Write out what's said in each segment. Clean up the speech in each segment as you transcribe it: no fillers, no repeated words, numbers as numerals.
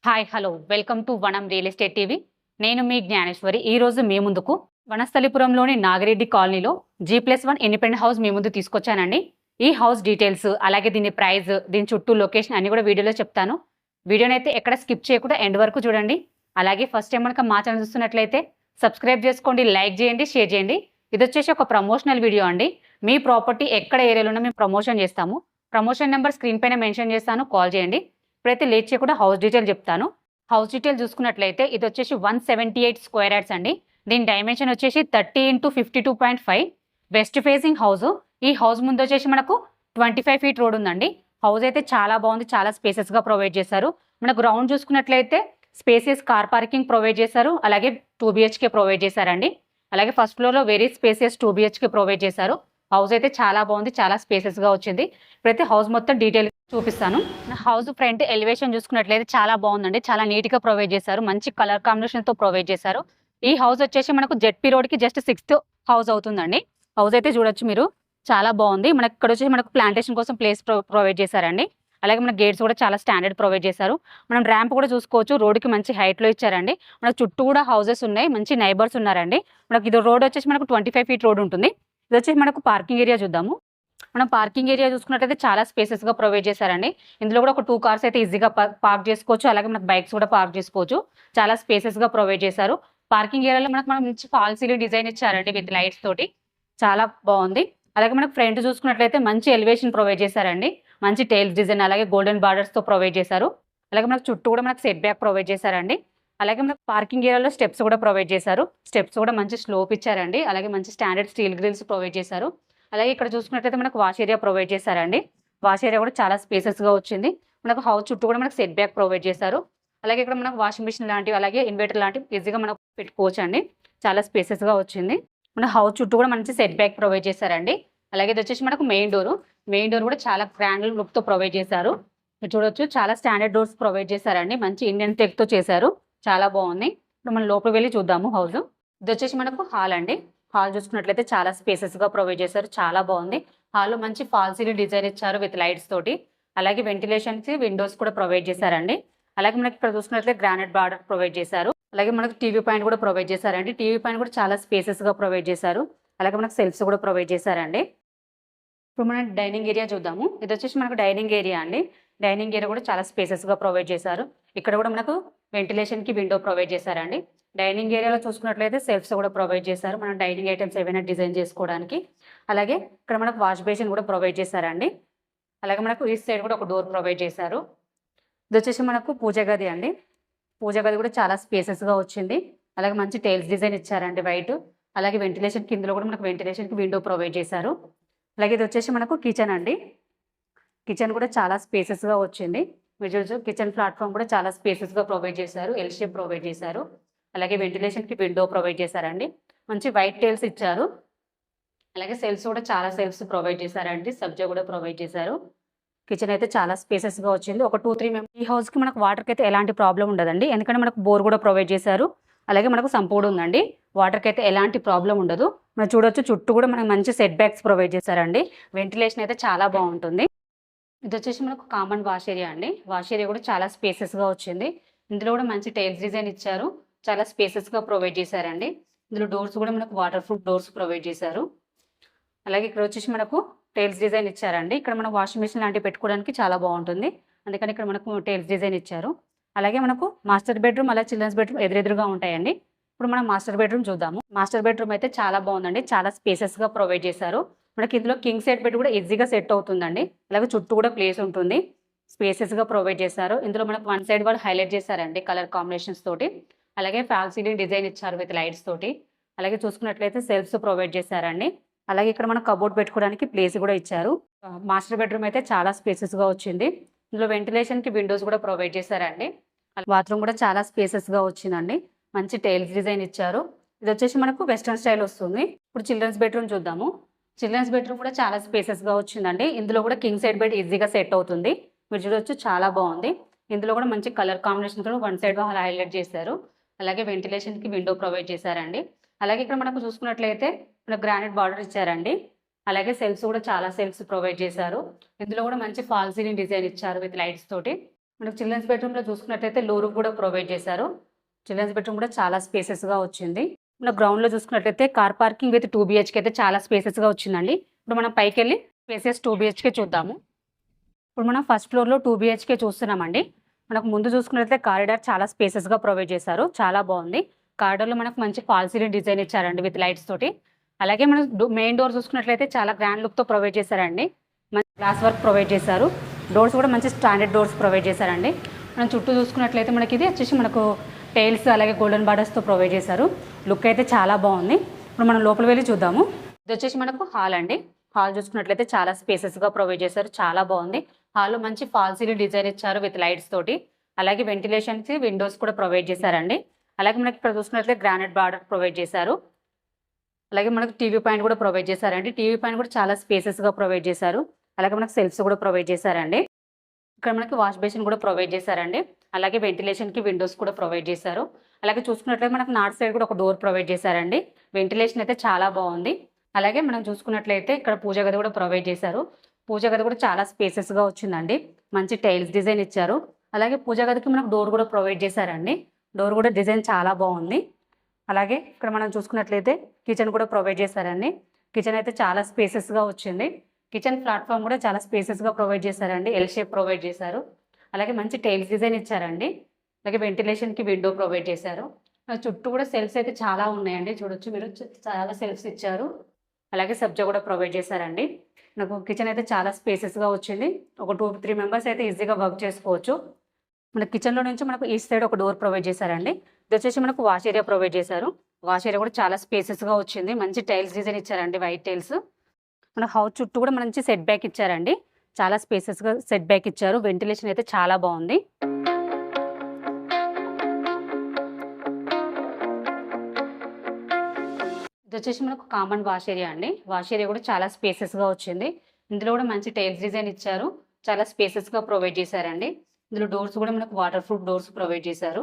Hi hello welcome to వనం real estate TV. నేను మీ జ్ఞానేశ్వరి. ఈరోజు మీ ముందుకు వనస్థలిపురంలోని నాగిరెడ్డి కాలనీలో G+1 ఇండిపెండెంట్ హౌస్ మీ ముందు తీసుకొచ్చానండి. ఈ హౌస్ డీటెయిల్స్ అలాగే దీని ప్రైస్, దీని చుట్టూ లొకేషన్ అన్ని కూడా వీడియోలో చెప్తాను. వీడియోని అయితే ఎక్కడ స్కిప్ చేయకుండా ఎండ్ వరకు చూడండి. అలాగే ఫస్ట్ టైం మనకు మా ఛానల్ చూస్తున్నట్లయితే సబ్స్క్రైబ్ చేసుకోండి, లైక్ చేయండి, షేర్ చేయండి. ఇది వచ్చేసి ఒక ప్రమోషనల్ వీడియో అండి. మీ ప్రాపర్టీ ఎక్కడ ఏరియాలో మేము ప్రమోషన్ చేస్తాము. ప్రమోషన్ నెంబర్ స్క్రీన్ పైన మెన్షన్ చేస్తాను, కాల్ చేయండి. ఇప్పుడైతే లేట్ చేయకుండా హౌస్ డీటెయిల్ చెప్తాను. హౌస్ డీటెయిల్ చూసుకున్నట్లయితే ఇది వచ్చేసి 178 స్క్వేర్ యార్డ్స్ అండి. దీని డైమెన్షన్ వచ్చేసి 30 × 52.5. West facing house. ఈ హౌస్ ముందు వచ్చేసి మనకు 25 ఫీట్ రోడ్ ఉందండి. హౌస్ అయితే చాలా బాగుంది, చాలా స్పేసెస్గా ప్రొవైడ్ చేశారు. మనకు గ్రౌండ్ చూసుకున్నట్లయితే స్పేసియస్ కార్ పార్కింగ్ ప్రొవైడ్ చేశారు. అలాగే 2 BHK ప్రొవైడ్ చేశారండి. అలాగే ఫస్ట్ ఫ్లోర్లో వెరీ స్పేసియస్ 2 BHK ప్రొవైడ్ చేశారు. హౌస్ అయితే చాలా బాగుంది, చాలా స్పేసెస్గా వచ్చింది. ఇప్పుడైతే హౌస్ మొత్తం డీటెయిల్ చూపిస్తాను. హౌస్ ఫ్రంట్ ఎలివేషన్ చూసుకున్నట్లయితే చాలా బాగుందండి, చాలా నీట్గా ప్రొవైడ్ చేశారు. మంచి కలర్ కాంబినేషన్తో ప్రొవైడ్ చేశారు. ఈ హౌస్ వచ్చేసి మనకు జెడ్పీ రోడ్కి జస్ట్ 6th హౌస్ అవుతుందండి. హౌస్ అయితే చూడొచ్చు మీరు, చాలా బాగుంది. మనకి ఇక్కడ వచ్చేసి మనకు ప్లాంటేషన్ కోసం ప్లేస్ ప్రొవైడ్ చేశారండి. అలాగే మన గేట్స్ కూడా చాలా స్టాండర్డ్ ప్రొవైడ్ చేశారు. మనం ర్యాంప్ కూడా చూసుకోవచ్చు, రోడ్డుకి మంచి హైట్లో ఇచ్చారండి. మనకు చుట్టూ కూడా హౌసెస్ ఉన్నాయి, మంచి నైబర్స్ ఉన్నారండి. మనకి ఇది రోడ్ వచ్చేసి మనకు 25 ఫీట్ రోడ్ ఉంటుంది. ఇది వచ్చేసి మనకు పార్కింగ్ ఏరియా చూద్దాము. మనం పార్కింగ్ ఏరియా చూసుకున్నట్లయితే చాలా స్పేసెస్గా ప్రొవైడ్ చేశారండి. ఇందులో కూడా ఒక 2 కార్స్ అయితే ఈజీగా పార్క్ చేసుకోవచ్చు. అలాగే మనకు బైక్స్ కూడా పార్క్ చేసుకోవచ్చు. చాలా స్పేసెస్గా ప్రొవైడ్ చేశారు. పార్కింగ్ ఏరియాలో మనం మంచి ఫాల్ సీలింగ్ డిజైన్ ఇచ్చారండి విత్ లైట్స్ తోటి, చాలా బాగుంది. అలాగే మనకు ఫ్రంట్ చూసుకున్నట్లయితే మంచి ఎలివేషన్ ప్రొవైడ్ చేశారండి. మంచి టైల్స్ డిజైన్ అలాగే గోల్డెన్ బార్డర్స్తో ప్రొవైడ్ చేశారు. అలాగే మనకు చుట్టూ కూడా మనకు సెట్ బ్యాక్ ప్రొవైడ్ చేశారండి. అలాగే మనకు పార్కింగ్ ఏరియాలో స్టెప్స్ కూడా ప్రొవైడ్ చేశారు. స్టెప్స్ కూడా మంచి స్లోప్ ఇచ్చారండి. అలాగే మంచి స్టాండర్డ్ స్టీల్ గ్రిల్స్ ప్రొవైడ్ చేశారు. అలాగే ఇక్కడ చూసుకున్నట్లయితే మనకు వాష్ ఏరియా ప్రొవైడ్ చేశారండి. వాష్ ఏరియా కూడా చాలా స్పేసెస్గా వచ్చింది. మనకు హౌస్ చుట్టూ కూడా మనకు సెట్ బ్యాక్ ప్రొవైడ్ చేశారు. అలాగే ఇక్కడ మనకు వాషింగ్ మిషన్ లాంటివి అలాగే ఇన్వర్టర్ లాంటివి ఈజీగా మనకు పెట్టుకోవచ్చు అండి. చాలా స్పేసెస్గా వచ్చింది. మన హౌస్ చుట్టూ కూడా మంచి సెట్ బ్యాక్ ప్రొవైడ్ చేశారండి. అలాగే ఇది వచ్చేసి మనకు మెయిన్ డోర్ కూడా చాలా గ్రాండ్ లుక్తో ప్రొవైడ్ చేశారు. మీరు చూడొచ్చు, చాలా స్టాండర్డ్ డోర్స్ ప్రొవైడ్ చేశారండి. మంచి ఇండియన్ టెక్తో చేశారు, చాలా బాగుంది. ఇప్పుడు మనం లోపలికి వెళ్ళి చూద్దాము హౌస్. ఇది వచ్చేసి మనకు హాల్ అండి. హాల్ చూసుకున్నట్లయితే చాలా స్పేసెస్గా ప్రొవైడ్ చేశారు, చాలా బాగుంది. హాల్లో మంచి ఫాల్ సీలింగ్ డిజైన్ ఇచ్చారు విత్ లైట్స్ తోటి. అలాగే వెంటిలేషన్కి విండోస్ కూడా ప్రొవైడ్ చేశారండి. అలాగే మనకి ఇక్కడ చూసుకున్నట్లయితే గ్రానైట్ బార్డర్ ప్రొవైడ్ చేశారు. అలాగే మనకు టీవీ పాయింట్ కూడా ప్రొవైడ్ చేశారండి. టీవీ పాయింట్ కూడా చాలా స్పేసెస్గా ప్రొవైడ్ చేశారు. అలాగే మనకు సెల్ఫ్స్ కూడా ప్రొవైడ్ చేశారండి. ఇప్పుడు మనం డైనింగ్ ఏరియా చూద్దాము. ఇది వచ్చేసి మనకు డైనింగ్ ఏరియా అండి. డైనింగ్ ఏరియా కూడా చాలా స్పేసెస్గా ప్రొవైడ్ చేశారు. ఇక్కడ కూడా మనకు వెంటిలేషన్కి విండో ప్రొవైడ్ చేశారండి. డైనింగ్ ఏరియాలో చూసుకున్నట్లయితే సెల్ఫ్స్ కూడా ప్రొవైడ్ చేశారు, మనం డైనింగ్ ఐటమ్స్ ఏవైనా డిజైన్ చేసుకోవడానికి. అలాగే ఇక్కడ మనకు వాష్ బేసిన్ కూడా ప్రొవైడ్ చేశారండి. అలాగే మనకు ఈ సైడ్ కూడా ఒక డోర్ ప్రొవైడ్ చేశారు. ఇది వచ్చేసి మనకు పూజ గది అండి. పూజ గది కూడా చాలా స్పేసెస్గా వచ్చింది. అలాగే మంచి టైల్స్ డిజైన్ ఇచ్చారండి వైట్. అలాగే వెంటిలేషన్ కిందలో కూడా మనకు వెంటిలేషన్కి విండో ప్రొవైడ్ చేశారు. అలాగే ఇది వచ్చేసి మనకు కిచెన్ అండి. కిచెన్ కూడా చాలా స్పేసెస్గా వచ్చింది. మీరు కిచెన్ ప్లాట్ఫామ్ కూడా చాలా స్పేసెస్గా ప్రొవైడ్ చేశారు, ఎల్ షేప్ ప్రొవైడ్ చేశారు. అలాగే వెంటిలేషన్కి విండో ప్రొవైడ్ చేశారండి. మంచి వైట్ టైల్స్ ఇచ్చారు. అలాగే సెల్ఫ్స్ కూడా చాలా సెల్ఫ్స్ ప్రొవైడ్ చేశారండి. సబ్జా కూడా ప్రొవైడ్ చేశారు. కిచెన్ అయితే చాలా స్పేసెస్గా వచ్చింది. ఒక 2-3 మెంబర్స్ ఈ హౌస్కి మనకు వాటర్కి అయితే ఎలాంటి ప్రాబ్లం ఉండదండి, ఎందుకంటే మనకు బోర్ కూడా ప్రొవైడ్ చేశారు. అలాగే మనకు సంపూర్ణ ఉందండి, వాటర్కి అయితే ఎలాంటి ప్రాబ్లం ఉండదు. మనం చూడొచ్చు, చుట్టూ కూడా మనకు మంచి సెట్ బ్యాక్స్ ప్రొవైడ్ చేశారండి. వెంటిలేషన్ అయితే చాలా బాగుంటుంది. ఇది వచ్చేసి మనకు కామన్ వాష్ ఏరియా అండి. వాష్ ఏరియా కూడా చాలా స్పేసెస్గా వచ్చింది. ఇందులో కూడా మంచి టైల్స్ డిజైన్ ఇచ్చారు, చాలా స్పేసెస్గా ప్రొవైడ్ చేశారండి. ఇందులో డోర్స్ కూడా మనకు వాటర్ ప్రూఫ్ డోర్స్ ప్రొవైడ్ చేశారు. అలాగే ఇక్కడ వచ్చేసి మనకు టైల్స్ డిజైన్ ఇచ్చారండి. ఇక్కడ మనం వాషింగ్ మిషన్ లాంటివి పెట్టుకోవడానికి చాలా బాగుంటుంది, అందుకని ఇక్కడ మనకు టైల్స్ డిజైన్ ఇచ్చారు. అలాగే మనకు మాస్టర్ బెడ్రూమ్ అలాగే చిల్డ్రన్స్ బెడ్రూమ్ ఎదురెదురుగా ఉంటాయండి. ఇప్పుడు మనం మాస్టర్ బెడ్రూమ్ చూద్దాము. మాస్టర్ బెడ్రూమ్ అయితే చాలా బాగుందండి, చాలా స్పేసెస్గా ప్రొవైడ్ చేశారు. మనకి ఇందులో కింగ్ సైడ్ బెడ్ కూడా ఈజీగా సెట్ అవుతుందండి. అలాగే చుట్టూ కూడా ప్లేస్ ఉంటుంది, స్పేసెస్గా ప్రొవైడ్ చేశారు. ఇందులో మనకు 1 సైడ్ వాళ్ళు హైలైట్ చేశారండి కలర్ కాంబినేషన్స్ తోటి. అలాగే ఫాల్ సీలింగ్ డిజైన్ ఇచ్చారు విత్ లైట్స్ తోటి. అలాగే చూసుకున్నట్లయితే సెల్ఫ్స్ ప్రొవైడ్ చేశారండి. అలాగే ఇక్కడ మనం కబోర్డ్ పెట్టుకోవడానికి ప్లేస్ కూడా ఇచ్చారు. మాస్టర్ బెడ్రూమ్ అయితే చాలా స్పేసెస్గా వచ్చింది. ఇందులో వెంటిలేషన్కి విండోస్ కూడా ప్రొవైడ్ చేశారండి. బాత్రూమ్ కూడా చాలా స్పేసెస్గా వచ్చిందండి. మంచి టైల్స్ డిజైన్ ఇచ్చారు. ఇది వచ్చేసి మనకు వెస్ట్రన్ స్టైల్ వస్తుంది. ఇప్పుడు చిల్డ్రన్స్ బెడ్రూమ్ చూద్దాము. చిల్డ్రన్స్ బెడ్రూమ్ కూడా చాలా స్పేసెస్గా వచ్చిందండి. ఇందులో కూడా కింగ్ సైడ్ బెడ్ ఈజీగా సెట్ అవుతుంది. మీరు చూడొచ్చు, చాలా బాగుంది. ఇందులో కూడా మంచి కలర్ కాంబినేషన్ కూడా 1 సైడ్ హైలైట్ చేశారు. అలాగే వెంటిలేషన్కి విండో ప్రొవైడ్ చేశారండి. అలాగే ఇక్కడ మనకు చూసుకున్నట్లయితే మనకు గ్రానైట్ బార్డర్ ఇచ్చారండి. అలాగే సెల్ఫ్స్ కూడా చాలా సెల్ఫ్స్ ప్రొవైడ్ చేశారు. ఇందులో కూడా మంచి ఫాల్ సీలింగ్ డిజైన్ ఇచ్చారు విత్ లైట్స్ తోటి. మనకు చిల్డ్రన్స్ బెడ్రూమ్లో చూసుకున్నట్లయితే లో రూఫ్ కూడా ప్రొవైడ్ చేశారు. చిల్డ్రన్స్ బెడ్రూమ్ కూడా చాలా స్పేసెస్గా వచ్చింది. మన గ్రౌండ్లో చూసుకున్నట్లయితే కార్ పార్కింగ్ విత్ 2 BHK అయితే చాలా స్పేసెస్గా వచ్చిందండి. ఇప్పుడు మనం పైకి వెళ్ళి స్పేసెస్ 2 BHK చూద్దాము. ఇప్పుడు మనం ఫస్ట్ ఫ్లోర్లో 2 BHK చూస్తున్నామండి. మనకు ముందు చూసుకున్నట్లయితే కారిడార్ చాలా స్పేసెస్గా ప్రొవైడ్ చేశారు. చాలా బాగుంది. కారిడార్లో మనకు మంచి ఫాల్ సీలింగ్ డిజైన్ ఇచ్చారండి విత్ లైట్స్ తోటి. అలాగే మనం మెయిన్ డోర్ చూసుకున్నట్లయితే చాలా గ్రాండ్ లుక్తో ప్రొవైడ్ చేశారండి. మంచి గ్లాస్ వర్క్ ప్రొవైడ్ చేశారు. డోర్స్ కూడా మంచి స్టాండర్డ్ డోర్స్ ప్రొవైడ్ చేశారండి. మనం చుట్టూ చూసుకున్నట్లయితే మనకి ఇది వచ్చేసి మనకు టైల్స్ అలాగే గోల్డెన్ బార్డర్స్తో ప్రొవైడ్ చేశారు. లుక్ అయితే చాలా బాగుంది. ఇప్పుడు మనం లోపల వెళ్ళి చూద్దాము. ఇది వచ్చేసి మనకు హాల్ అండి. హాల్ చూసుకున్నట్లయితే చాలా స్పేసెస్గా ప్రొవైడ్ చేశారు. చాలా బాగుంది. హాల్లో మంచి ఫాల్ సీలింగ్ డిజైన్ ఇచ్చారు విత్ లైట్స్ తోటి. అలాగే వెంటిలేషన్కి విండోస్ కూడా ప్రొవైడ్ చేశారండి. అలాగే మనకి ఇక్కడ చూసుకున్నట్లయితే గ్రానైట్ బార్డర్ ప్రొవైడ్ చేశారు. అలాగే మనకు టీవీ పాయింట్ కూడా ప్రొవైడ్ చేశారండి. టీవీ పాయింట్ కూడా చాలా స్పేసెస్గా ప్రొవైడ్ చేశారు. అలాగే మనకు సెల్ఫ్స్ కూడా ప్రొవైడ్ చేశారండి. ఇక్కడ మనకి వాష్ బేసిన్ కూడా ప్రొవైడ్ చేశారండి. అలాగే వెంటిలేషన్కి విండోస్ కూడా ప్రొవైడ్ చేశారు. అలాగే చూసుకున్నట్లయితే మనకు నార్త్ సైడ్ కూడా ఒక డోర్ ప్రొవైడ్ చేశారండి. వెంటిలేషన్ అయితే చాలా బాగుంది. అలాగే మనం చూసుకున్నట్లయితే ఇక్కడ పూజ గది కూడా ప్రొవైడ్ చేశారు. పూజ గది కూడా చాలా స్పేసెస్గా వచ్చిందండి. మంచి టైల్స్ డిజైన్ ఇచ్చారు. అలాగే పూజ గదికి మనకు డోర్ కూడా ప్రొవైడ్ చేశారండి. డోర్ కూడా డిజైన్ చాలా బాగుంది. అలాగే ఇక్కడ మనం చూసుకున్నట్లయితే కిచెన్ కూడా ప్రొవైడ్ చేశారండి. కిచెన్ అయితే చాలా స్పేసెస్గా వచ్చింది. కిచెన్ ప్లాట్ఫామ్ కూడా చాలా స్పేసెస్గా ప్రొవైడ్ చేశారండి. ఎల్ షేప్ ప్రొవైడ్ చేశారు. అలాగే మంచి టైల్స్ డిజైన్ ఇచ్చారండి. అలాగే వెంటిలేషన్కి విండో ప్రొవైడ్ చేశారు. చుట్టూ కూడా సెల్ఫ్స్ అయితే చాలా ఉన్నాయండి. చూడొచ్చు మీరు, చాలా సెల్ఫ్స్ ఇచ్చారు. అలాగే సబ్జా కూడా ప్రొవైడ్ చేశారండి. నాకు కిచెన్ అయితే చాలా స్పేసెస్గా వచ్చింది. ఒక 2-3 మెంబర్స్ అయితే ఈజీగా వర్క్ చేసుకోవచ్చు. మన కిచెన్లో నుంచి మనకు ఈ సైడ్ ఒక డోర్ ప్రొవైడ్ చేశారండి. ఇది వచ్చేసి మనకు వాష్ ఏరియా ప్రొవైడ్ చేశారు. వాష్ ఏరియా కూడా చాలా స్పేసెస్గా వచ్చింది. మంచి టైల్స్ డిజైన్ ఇచ్చారండి, వైట్ టైల్స్. మన హౌస్ చుట్టూ కూడా మంచి సెట్ బ్యాక్ ఇచ్చారండి. చాలా స్పేసెస్గా సెట్ బ్యాక్ ఇచ్చారు. వెంటిలేషన్ అయితే చాలా బాగుంది. ఇది వచ్చేసి మనకు కామన్ వాష్ ఏరియా అండి. వాష్ ఏరియా కూడా చాలా స్పేసెస్గా వచ్చింది. ఇందులో కూడా మంచి టైల్స్ డిజైన్ ఇచ్చారు. చాలా స్పేసెస్గా ప్రొవైడ్ చేశారండి. ఇందులో డోర్స్ కూడా మనకు వాటర్ ప్రూఫ్ డోర్స్ ప్రొవైడ్ చేశారు.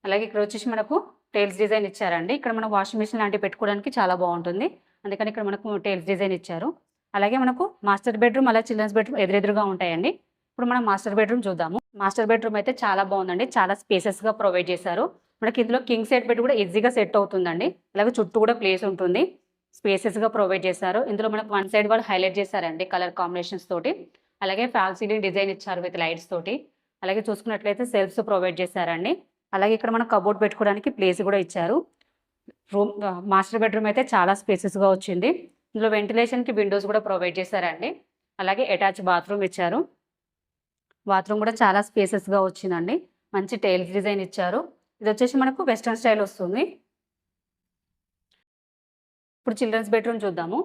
అలాగే ఇక్కడ వచ్చేసి మనకు టైల్స్ డిజైన్ ఇచ్చారండి. ఇక్కడ మనం వాషింగ్ మిషన్ లాంటివి పెట్టుకోవడానికి చాలా బాగుంటుంది. అందుకని ఇక్కడ మనకు టైల్స్ డిజైన్ ఇచ్చారు. అలాగే మనకు మాస్టర్ బెడ్రూమ్ అలాగే చిల్డ్రన్స్ బెడ్రూమ్ ఎదురెదురుగా ఉంటాయండి. ఇప్పుడు మనం మాస్టర్ బెడ్రూమ్ చూద్దాము. మాస్టర్ బెడ్రూమ్ అయితే చాలా బాగుందండి. చాలా స్పేసెస్గా ప్రొవైడ్ చేశారు. మనకి ఇందులో కింగ్ సైడ్ బెడ్ కూడా ఈజీగా సెట్ అవుతుందండి. అలాగే చుట్టూ కూడా ప్లేస్ ఉంటుంది. స్పేసెస్గా ప్రొవైడ్ చేశారు. ఇందులో మనకు వన్ సైడ్ వాళ్ళు హైలైట్ చేశారండి కలర్ కాంబినేషన్స్ తోటి. అలాగే ఫాల్ సీలింగ్ డిజైన్ ఇచ్చారు విత్ లైట్స్ తోటి. అలాగే చూసుకున్నట్లయితే సెల్ఫ్స్ ప్రొవైడ్ చేశారండి. అలాగే ఇక్కడ మనం కబోర్డ్ పెట్టుకోవడానికి ప్లేస్ కూడా ఇచ్చారు. మాస్టర్ బెడ్రూమ్ అయితే చాలా స్పేసెస్గా వచ్చింది. ఇందులో వెంటిలేషన్కి విండోస్ కూడా ప్రొవైడ్ చేశారండి. అలాగే అటాచ్ బాత్రూమ్ ఇచ్చారు. బాత్రూమ్ కూడా చాలా స్పేసెస్గా వచ్చిందండి. మంచి టైల్స్ డిజైన్ ఇచ్చారు. ఇది వచ్చేసి మనకు వెస్ట్రన్ స్టైల్ వస్తుంది. ఇప్పుడు చిల్డ్రన్స్ బెడ్రూమ్ చూద్దాము.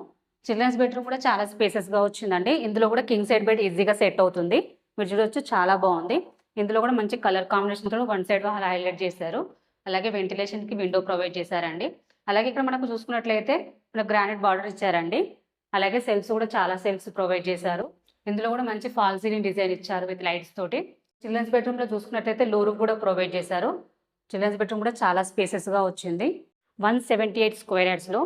చిల్డ్రన్స్ బెడ్రూమ్ కూడా చాలా స్పేసెస్గా వచ్చిందండి. ఇందులో కూడా కింగ్ సైడ్ బెడ్ ఈజీగా సెట్ అవుతుంది. మీరు చూడొచ్చు, చాలా బాగుంది. ఇందులో కూడా మంచి కలర్ కాంబినేషన్తో వన్ సైడ్ హైలైట్ చేశారు. అలాగే వెంటిలేషన్కి విండో ప్రొవైడ్ చేశారండి. అలాగే ఇక్కడ మనకు చూసుకున్నట్లయితే మనకు గ్రానైట్ బార్డర్ ఇచ్చారండి. అలాగే సెల్ఫ్స్ కూడా చాలా సెల్ఫ్స్ ప్రొవైడ్ చేశారు. ఇందులో కూడా మంచి ఫాల్ సీలింగ్ డిజైన్ ఇచ్చారు విత్ లైట్స్ తోటి. చిల్డ్రన్స్ బెడ్రూమ్లో చూసుకున్నట్లయితే లో రూఫ్ కూడా ప్రొవైడ్ చేశారు. చిల్డ్రన్స్ బెడ్రూమ్ కూడా చాలా స్పేసెస్గా వచ్చింది. 178 స్క్వేర్ యార్డ్స్లో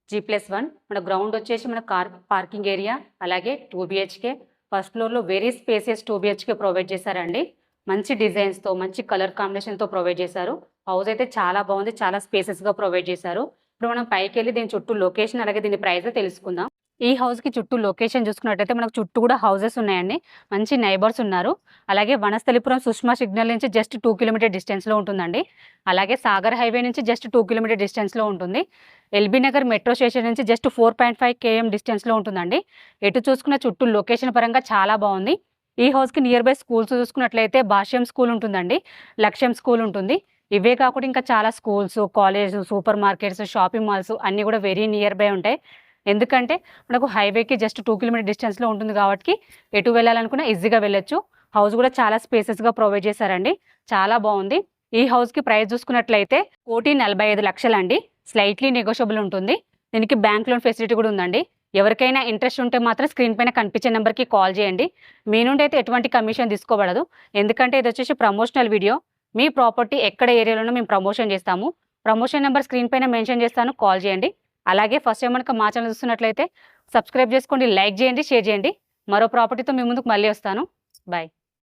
G+1. మన గ్రౌండ్ వచ్చేసి మన కార్ పార్కింగ్ ఏరియా, అలాగే 2 BHK. ఫస్ట్ ఫ్లోర్లో వెరీ స్పేసియస్ 2 BHK ప్రొవైడ్ చేశారండి. మంచి డిజైన్స్తో మంచి కలర్ కాంబినేషన్తో ప్రొవైడ్ చేశారు. హౌస్ అయితే చాలా బాగుంది. చాలా స్పేసెస్గా ప్రొవైడ్ చేశారు. ఇప్పుడు మనం పైకి వెళ్ళి దీని చుట్టూ లొకేషన్ అలాగే దీని ప్రైస్ తెలుసుకుందాం. ఈ హౌస్కి చుట్టూ లొకేషన్ చూసుకున్నట్టయితే మనకు చుట్టూ కూడా హౌసెస్ ఉన్నాయండి. మంచి నైబర్స్ ఉన్నారు. అలాగే వనస్థలిపురం సుష్మా సిగ్నల్ నుంచి జస్ట్ 2 కిలోమీటర్ డిస్టెన్స్లో ఉంటుందండి. అలాగే సాగర్ హైవే నుంచి జస్ట్ 2 కిలోమీటర్ డిస్టెన్స్లో ఉంటుంది. ఎల్బీ నగర్ మెట్రో స్టేషన్ నుంచి జస్ట్ 4.5 km డిస్టెన్స్లో ఉంటుందండి. ఎటు చూసుకున్న చుట్టూ లొకేషన్ పరంగా చాలా బాగుంది. ఈ హౌస్కి నియర్ బై స్కూల్స్ చూసుకున్నట్లయితే భాష్యం స్కూల్ ఉంటుందండి, లక్ష్యం స్కూల్ ఉంటుంది. ఇవే కాకుండా ఇంకా చాలా schools, college, super markets, shopping malls అన్నీ కూడా వెరీ నియర్ బై ఉంటాయి. ఎందుకంటే మనకు హైవేకి జస్ట్ 2 కిలోమీటర్ డిస్టెన్స్లో ఉంటుంది కాబట్టి ఎటు వెళ్ళాలనుకున్నా ఈజీగా వెళ్ళొచ్చు. హౌస్ కూడా చాలా స్పేసెస్గా ప్రొవైడ్ చేశారండి. చాలా బాగుంది. ఈ హౌస్కి ప్రైస్ చూసుకున్నట్లయితే 1,45,00,000 అండి. స్లైట్లీ నెగోషియబుల్ ఉంటుంది. దీనికి బ్యాంక్ లోన్ ఫెసిలిటీ కూడా ఉందండి. ఎవరికైనా ఇంట్రెస్ట్ ఉంటే మాత్రం స్క్రీన్ పైన కనిపించే నెంబర్కి కాల్ చేయండి. మీ నుండి అయితే ఎటువంటి కమిషన్ తీసుకోబడదు. ఎందుకంటే ఇది వచ్చేసి ప్రమోషనల్ వీడియో. మీ ప్రాపర్టీ ఎక్కడ ఏరియాలోనో మేము ప్రమోషన్ చేస్తాము. ప్రమోషన్ నెంబర్ స్క్రీన్ పైన మెన్షన్ చేస్తాను, కాల్ చేయండి. అలాగే ఫస్ట్ టైం కనుక మా ఛానల్ చూస్తున్నట్లయితే సబ్స్క్రైబ్ చేసుకోండి, లైక్ చేయండి, షేర్ చేయండి. మరో ప్రాపర్టీతో మీ ముందుకు మళ్ళీ వస్తాను. బాయ్.